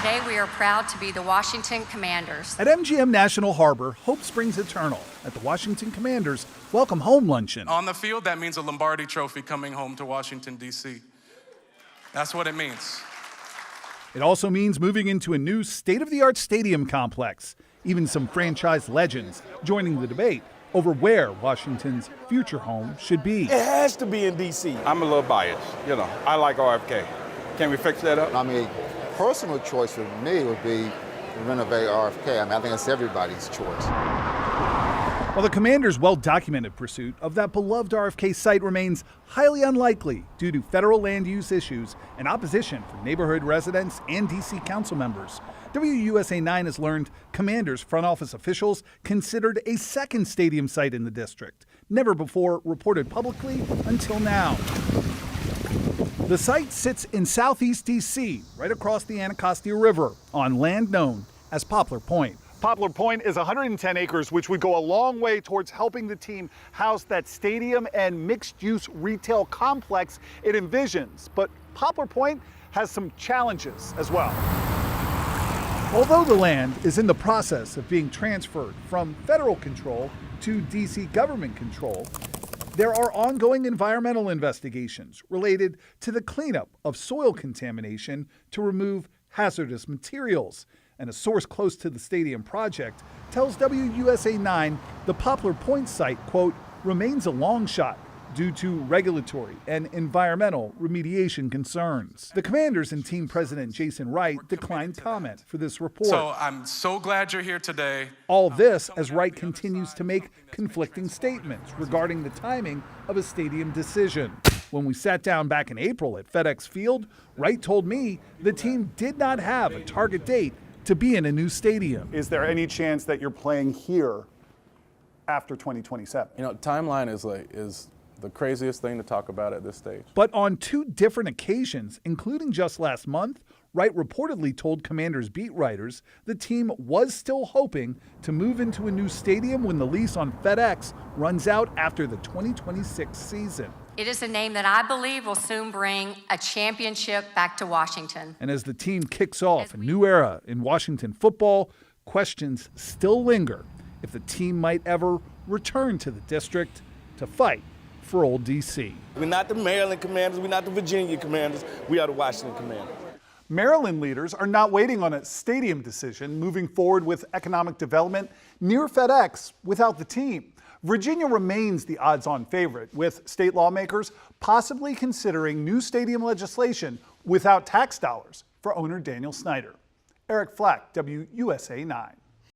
Today we are proud to be the Washington Commanders. At MGM National Harbor, hope springs eternal at the Washington Commanders Welcome Home Luncheon. On the field, that means a Lombardi Trophy coming home to Washington, D.C. That's what it means. It also means moving into a new state-of-the-art stadium complex. Even some franchise legends joining the debate over where Washington's future home should be. It has to be in D.C. I'm a little biased, I like RFK. Can we fix that up? I mean, personal choice for me would be to renovate RFK. I think it's everybody's choice. While the Commanders' well-documented pursuit of that beloved RFK site remains highly unlikely due to federal land use issues and opposition from neighborhood residents and D.C. council members, WUSA9 has learned Commanders front office officials considered a second stadium site in the district, never before reported publicly until now. The site sits in southeast D.C., right across the Anacostia River, on land known as Poplar Point. Poplar Point is 110 acres, which would go a long way towards helping the team house that stadium and mixed-use retail complex it envisions. But Poplar Point has some challenges as well. Although the land is in the process of being transferred from federal control to D.C. government control, there are ongoing environmental investigations related to the cleanup of soil contamination to remove hazardous materials. And a source close to the stadium project tells WUSA9 the Poplar Point site, quote, remains a long shot due to regulatory and environmental remediation concerns. The Commanders and team president Jason Wright declined comment for this report. So I'm so glad you're here today. All this as Wright continues to make conflicting statements regarding the timing of a stadium decision. When we sat down back in April at FedEx Field, Wright told me the team did not have a target date to be in a new stadium. Is there any chance that you're playing here after 2027? Timeline is the craziest thing to talk about at this stage. But on two different occasions, including just last month, Wright reportedly told Commanders beat writers the team was still hoping to move into a new stadium when the lease on FedEx runs out after the 2026 season. It is a name that I believe will soon bring a championship back to Washington. And as the team kicks off a new era in Washington football, questions still linger if the team might ever return to the district to fight for old D.C. We're not the Maryland Commanders, we're not the Virginia Commanders, we are the Washington Commanders. Maryland leaders are not waiting on a stadium decision, moving forward with economic development near FedEx without the team. Virginia remains the odds-on favorite, with state lawmakers possibly considering new stadium legislation without tax dollars for owner Daniel Snyder. Eric Flack, WUSA 9.